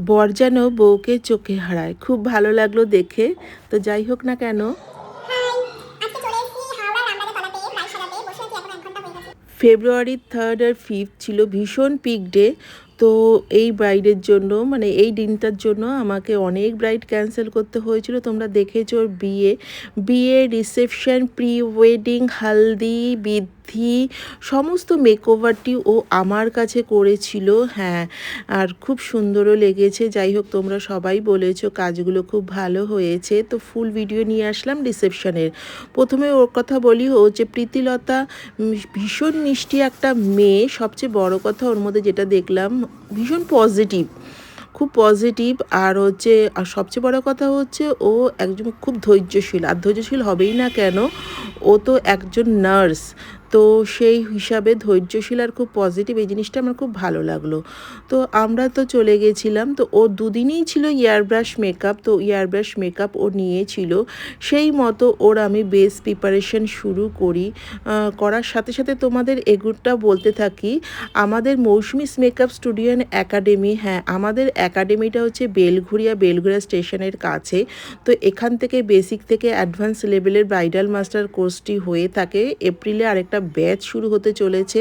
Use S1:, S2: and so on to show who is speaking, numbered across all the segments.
S1: বর যেন বউকে চোখে হারায়, খুব ভালো লাগলো দেখে। তো যাই হোক না কেন, ফেব্রুয়ারি 3 আর 5 ছিল ভীষণ পিক ডে। তো এই ব্রাইডের জন্য, মানে এই দিনটার জন্য আমাকে অনেক ব্রাইড ক্যান্সেল করতে হয়েছিল। তোমরা দেখেছো ওর বিয়ে, রিসেপশন, প্রি ওয়েডিং, হালদি, বিধি, সমস্ত মেকওভারটি ও আমার কাছে করেছিল। হ্যাঁ, আর খুব সুন্দরও লেগেছে। যাই হোক, তোমরা সবাই বলেছো কাজগুলো খুব ভালো হয়েছে। তো ফুল ভিডিও নিয়ে আসলাম রিসেপশনের। প্রথমে ওর কথা বলি, ও যে প্রীতিলতা, ভীষণ মিষ্টি একটা মেয়ে। সবচেয়ে বড় কথা ওর মধ্যে যেটা দেখলাম, ভীষণ পজিটিভ, খুব পজিটিভ। আর সবচেয়ে বড় কথা হচ্ছে ও একজন খুব ধৈর্যশীল। আর ধৈর্যশীল হবেই না কেন, ও তো একজন নার্স। তো সেই হিসাবে ধৈর্যশীল আর খুব পজিটিভ, এই জিনিসটা আমার খুব ভালো লাগলো। তো আমরা তো চলে গেছিলাম। তো ও দুদিনই ছিল ইয়ারব্রাশ মেকআপ। তো ইয়ারব্রাশ মেকআপ ও নিয়েছিল, সেই মতো ওর আমি বেস প্রিপারেশন শুরু করি। করার সাথে সাথে তোমাদের এগুলোটা বলতে থাকি, আমাদের Mousumi's makeup studio and academy, হ্যাঁ আমাদের একাডেমিটা হচ্ছে বেলঘুরিয়া স্টেশনের কাছে। তো এখান থেকে বেসিক থেকে অ্যাডভান্স লেভেলের ব্রাইডাল মাস্টার কোর্সটি হয়ে থাকে। এপ্রিলে আরেকটা ব্যাচ শুরু হতে চলেছে।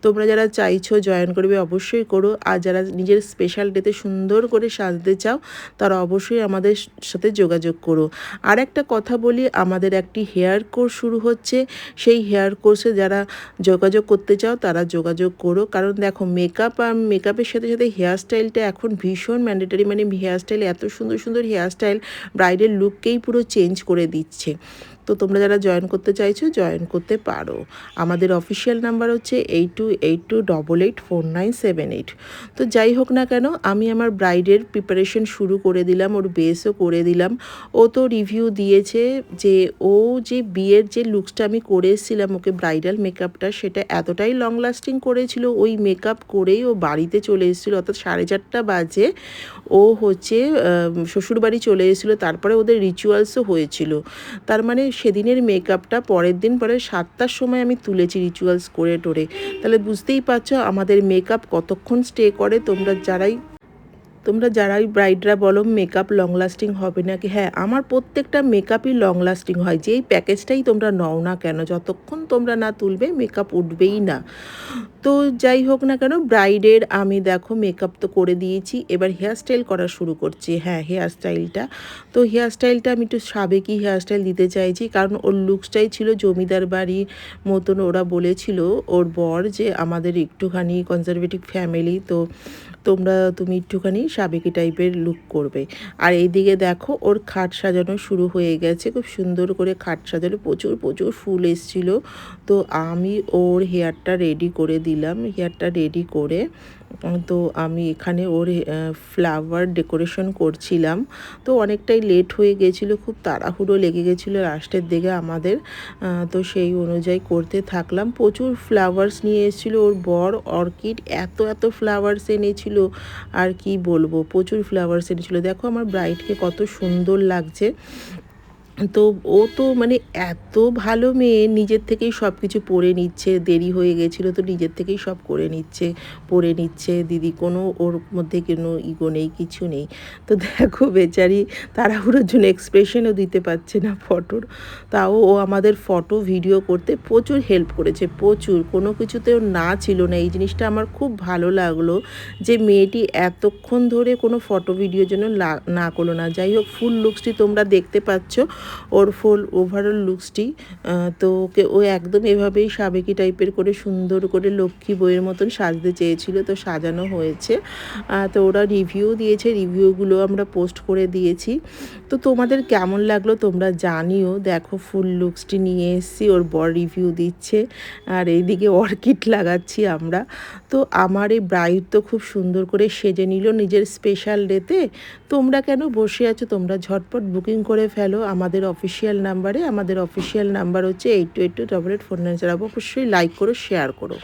S1: তোমরা যারা চাইছো জয়েন করবে অবশ্যই করো। আর যারা নিজের স্পেশাল ডেতে সুন্দর করে সাজতে চাও তারা অবশ্যই আমাদের সাথে যোগাযোগ করো। আর একটা কথা বলি, আমাদের একটি হেয়ার কোর্স শুরু হচ্ছে। সেই হেয়ার কোর্সে যারা যোগাযোগ করতে চাও তারা যোগাযোগ করো। কারণ দেখো, মেকআপ আর মেকআপের সাথে সাথে হেয়ার স্টাইলটা এখন ভীষণ ম্যান্ডেটরি। মানে হেয়ার স্টাইল, এত সুন্দর সুন্দর হেয়ার স্টাইল ব্রাইডের লুককেই পুরো চেঞ্জ করে দিচ্ছে। তো তোমরা যারা জয়েন করতে চাইছো জয়েন করতে পারো। আমাদের অফিসিয়াল নাম্বার হচ্ছে 8282884978। তো যাই হোক না কেন, আমি আমার ব্রাইডের প্রিপারেশন শুরু করে দিলাম, ওর বেসও করে দিলাম। ও তো রিভিউ দিয়েছে যে ও যে বিয়ের যে লুকসটা আমি করে এসেছিলাম ওকে, ব্রাইডাল মেকআপটা, সেটা এতটাই লং লাস্টিং করেছিল। ওই মেকআপ করেই ও বাড়িতে চলে এসেছিলো, অর্থাৎ 4:30 বাজে ও শ্বশুরবাড়ি চলে এসেছিলো। তারপরে ওদের রিচুয়ালসও হয়েছিল। তার মানে সেদিনের মেকআপটা পরের দিন 7টার সময় আমি তুলেছি রিচুয়ালস করে টোরে। তাহলে বুঝতেই পারছো আমাদের মেকআপ কতক্ষণ স্টে করে। তোমরা যারাই ব্রাইডরা বলো মেকআপ লং লাস্টিং হবে নাকি, হ্যাঁ আমার প্রত্যেকটা মেকআপই লং লাস্টিং হয়। যেই প্যাকেজটাই তোমরা নাও না কেন, যতক্ষণ তোমরা না তুলবে মেকআপ উঠবেই না। তো যাই হোক না কেন, ব্রাইডের আমি দেখো মেকআপ তো করে দিয়েছি, এবার হেয়ার স্টাইল করা শুরু করছি। হ্যাঁ, হেয়ার স্টাইলটা, তো হেয়ার স্টাইলটা আমি একটু সাবেকি হেয়ার স্টাইল দিতে চাইছি। কারণ ওর লুকসটাই ছিল জমিদার বাড়ির মতন। ওরা বলেছিল ওর বর যে আমাদের একটুখানি কনজারভেটিভ ফ্যামিলি, তো তুমি একটুখানি সাবেকি টাইপের লুক করবে। আর এইদিকে দেখো ওর খাট সাজানো শুরু হয়ে গেছে, খুব সুন্দর করে খাট সাজানো, প্রচুর প্রচুর ফুল এসেছিলো। তো আমি ওর হেয়ারটা রেডি করে দিলাম। হেয়ারটা রেডি করে তো আমি এখানে ওর ফ্লাওয়ার ডেকোরেশন করছিলাম। তো অনেকটাই লেট হয়ে গেছিলো, খুব তাড়াহুড়ো লেগে গেছিলো লাস্টের দিকে আমাদের। তো সেই অনুযায়ী করতে থাকলাম। প্রচুর ফ্লাওয়ার্স নিয়ে এসেছিলো ওর বর, অর্কিড, এত এত ফ্লাওয়ার্স এনেছিল আর কি বলবো, প্রচুর ফ্লাওয়ার্স এনেছিল। দেখো আমার ব্রাইডকে কত সুন্দর লাগছে। তো ও তো মানে এত ভালো মেয়ে, নিজের থেকেই সব কিছু পরে নিচ্ছে। দেরি হয়ে গেছিলো তো নিজের থেকেই সব করে নিচ্ছে, পরে নিচ্ছে। দিদি কোনো ওর মধ্যে কোনো ইগো নেই, কিছু নেই। তো দেখো বেচারি তাড়াহুড়োর জন্য এক্সপ্রেশনও দিতে পারছে না ফটোর। তাও ও আমাদের ফটো ভিডিও করতে প্রচুর হেল্প করেছে, প্রচুর। কোনো কিছুতেও না ছিল না। এই জিনিসটা আমার খুব ভালো লাগলো যে মেয়েটি এতক্ষণ ধরে কোনো ফটো ভিডিওর জন্য না করলো না। যাই হোক, ফুল লুকসটি তোমরা দেখতে পাচ্ছ, ওর ফুল ওভারঅল লুকসটি। তো ওকে ও একদম এভাবেই সাবেকি টাইপের করে সুন্দর করে লক্ষ্মী বইয়ের মতন সাজতে চেয়েছিল, তো সাজানো হয়েছে। তো ওরা রিভিউ দিয়েছে, রিভিউগুলো আমরা পোস্ট করে দিয়েছি। তো তোমাদের কেমন লাগলো তোমরা জানিও। দেখো ফুল লুকসটি নিয়ে এসেছি, ওর বর রিভিউ দিচ্ছে, আর এইদিকে অর্কিড লাগাচ্ছি আমরা। তো আমার এই ব্রাইড তো খুব সুন্দর করে সেজে নিল নিজের স্পেশাল ডেতে। তোমরা কেন বসে আছো, তোমরা ঝটপট বুকিং করে ফেলো আমাদের অফিসিয়াল নাম্বারে। আমাদের অফিসিয়াল নাম্বার হচ্ছে 82828849। অবশ্যই লাইক করো, শেয়ার করো।